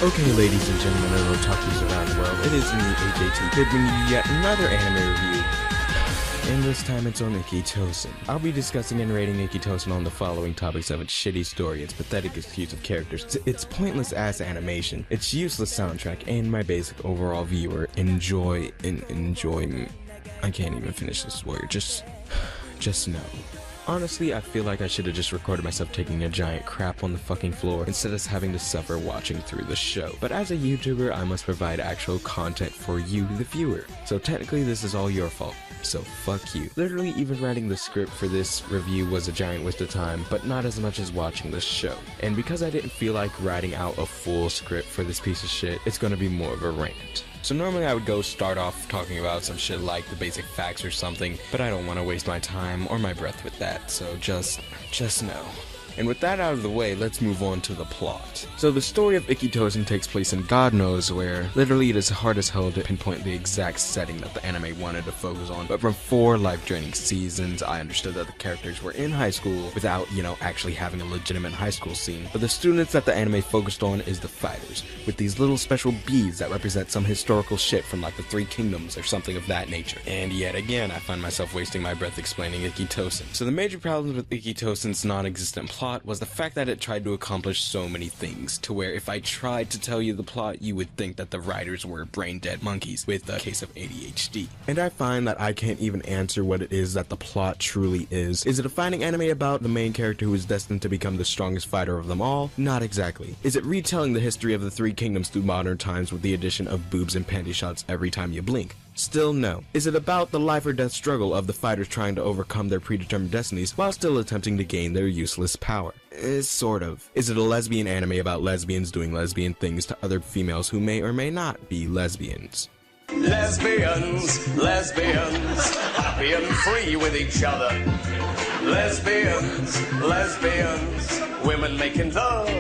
Okay, ladies and gentlemen and otakus around the world, it is me, AJ2 Kid, bringing you yet another anime review. And this time it's on Ikki Tousen. I'll be discussing and rating Ikki Tousen on the following topics of its shitty story, its pathetic excuse of characters, its pointless ass animation, its useless soundtrack, and my basic overall viewer enjoyment. I can't even finish this word, just know. Honestly, I feel like I should have just recorded myself taking a giant crap on the fucking floor instead of having to suffer watching through the show. But as a YouTuber, I must provide actual content for you, the viewer. So technically this is all your fault. So fuck you. Literally, even writing the script for this review was a giant waste of time, but not as much as watching the show. And because I didn't feel like writing out a full script for this piece of shit, it's gonna be more of a rant. So normally I would start off talking about some shit like the basic facts or something, but I don't want to waste my time or my breath with that, so just know. And with that out of the way, let's move on to the plot. So the story of Ikki Tousen takes place in God knows where. Literally, it is hard as hell to pinpoint the exact setting that the anime wanted to focus on, but from 4 life-draining seasons, I understood that the characters were in high school without, actually having a legitimate high school scene. But the students that the anime focused on is the fighters, with these little special beads that represent some historical shit from like the 3 kingdoms or something of that nature. And yet again, I find myself wasting my breath explaining Ikki Tousen. So the major problems with Ikki Tousen's non-existent plot was the fact that it tried to accomplish so many things, to where if I tried to tell you the plot, you would think that the writers were brain-dead monkeys with a case of ADHD. And I find that I can't even answer what it is that the plot truly is. Is it a fighting anime about the main character who is destined to become the strongest fighter of them all? Not exactly. Is it retelling the history of the 3 kingdoms through modern times with the addition of boobs and panty shots every time you blink? Still no. Is it about the life or death struggle of the fighters trying to overcome their predetermined destinies while still attempting to gain their useless power? Sort of. Is it a lesbian anime about lesbians doing lesbian things to other females who may or may not be lesbians? Lesbians, happy and free with each other. Lesbians, women making love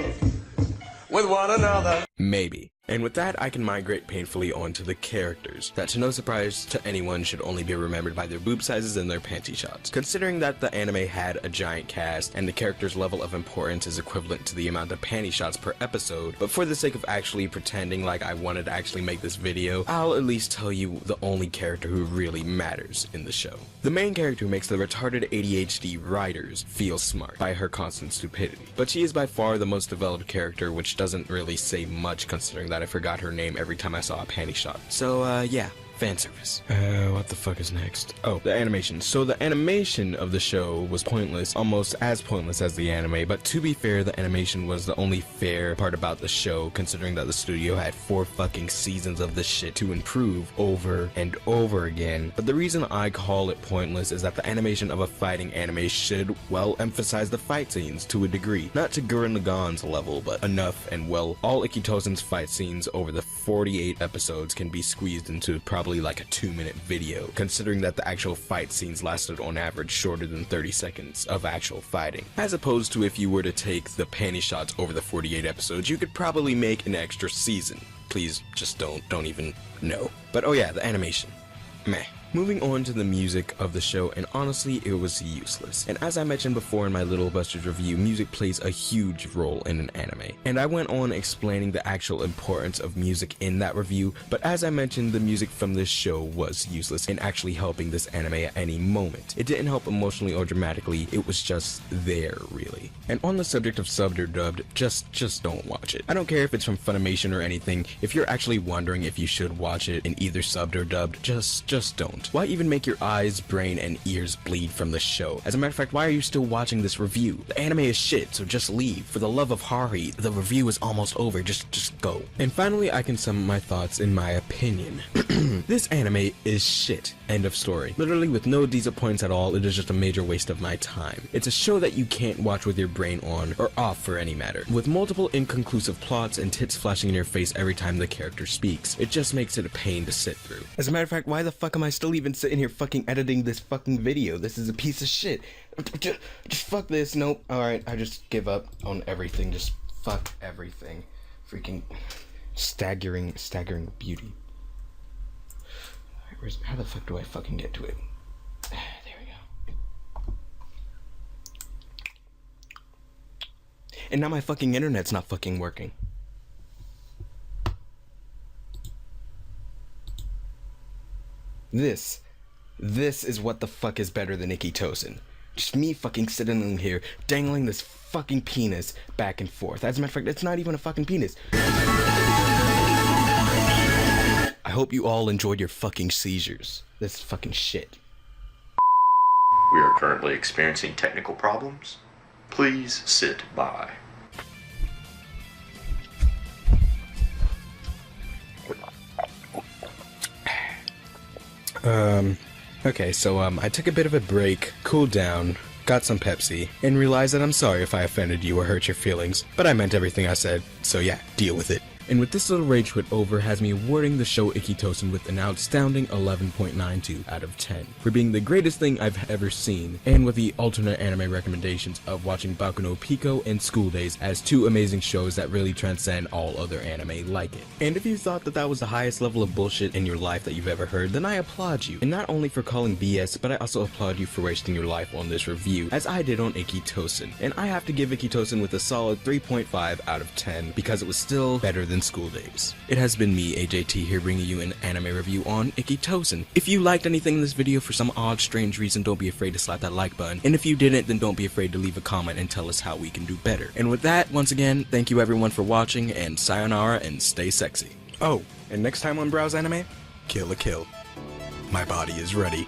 with one another. Maybe. And with that, I can migrate painfully onto the characters, that to no surprise to anyone should only be remembered by their boob sizes and their panty shots. Considering that the anime had a giant cast, and the character's level of importance is equivalent to the amount of panty shots per episode, but for the sake of actually pretending like I wanted to actually make this video, I'll at least tell you the only character who really matters in the show. The main character who makes the retarded ADHD writers feel smart by her constant stupidity, but she is by far the most developed character, which doesn't really say much considering that I forgot her name every time I saw a panty shot. So, yeah. Fan service. What the fuck is next? Oh, the animation. So the animation of the show was pointless, almost as pointless as the anime, but to be fair, the animation was the only fair part about the show, considering that the studio had 4 fucking seasons of this shit to improve over and over again. But the reason I call it pointless is that the animation of a fighting anime should, well, emphasize the fight scenes to a degree. Not to Gurren Lagann's level, but enough, and well, all Ikki Tousen's fight scenes over the 48 episodes can be squeezed into probably like a 2-minute video, considering that the actual fight scenes lasted on average shorter than 30 seconds of actual fighting. As opposed to if you were to take the panty shots over the 48 episodes, you could probably make an extra season. Please, just don't even know. But oh yeah, the animation. Meh. Moving on to the music of the show, and honestly, it was useless. And as I mentioned before in my Little Busters review, music plays a huge role in an anime. And I went on explaining the actual importance of music in that review, but as I mentioned, the music from this show was useless in actually helping this anime at any moment. It didn't help emotionally or dramatically, it was just there, really. And on the subject of subbed or dubbed, just don't watch it. I don't care if it's from Funimation or anything. If you're actually wondering if you should watch it in either subbed or dubbed, just don't. Why even make your eyes, brain, and ears bleed from the show? As a matter of fact, why are you still watching this review? The anime is shit, so just leave. For the love of Hari, the review is almost over, just go. And finally, I can sum up my thoughts in my opinion. This anime is shit. End of story. Literally with no decent points at all, it is just a major waste of my time. It's a show that you can't watch with your brain on, or off for any matter. With multiple inconclusive plots and tits flashing in your face every time the character speaks. It just makes it a pain to sit through. As a matter of fact, why the fuck am I still even sitting here fucking editing this fucking video? This is a piece of shit. Just fuck this. Nope. Alright, I just give up on everything. Just fuck everything. Freaking staggering beauty. How the fuck do I fucking get to it? There we go. And now my fucking internet's not fucking working. This is what the fuck is better than Ikki Tousen. Just me fucking sitting in here, dangling this fucking penis back and forth. As a matter of fact, it's not even a fucking penis. I hope you all enjoyed your fucking seizures. This is fucking shit. We are currently experiencing technical problems. Please sit by. Okay, so I took a bit of a break, cooled down, got some Pepsi, and realized that I'm sorry if I offended you or hurt your feelings, but I meant everything I said, so yeah, deal with it. And with this little rage quit over has me awarding the show Ikki Tousen with an outstanding 11.92 out of 10 for being the greatest thing I've ever seen, and with the alternate anime recommendations of watching Baku no Pico and School Days as two amazing shows that really transcend all other anime like it. And if you thought that that was the highest level of bullshit in your life that you've ever heard, then I applaud you. And not only for calling BS, but I also applaud you for wasting your life on this review, as I did on Ikki Tousen. And I have to give Ikki Tousen with a solid 3.5 out of 10 because it was still better than School Days. It has been me, AJT, here bringing you an anime review on Ikki Tousen. If you liked anything in this video for some odd, strange reason, don't be afraid to slap that like button. And if you didn't, then don't be afraid to leave a comment and tell us how we can do better. And with that, once again, thank you everyone for watching, and sayonara and stay sexy. Oh, and next time on Browse Anime, kill a kill. My body is ready.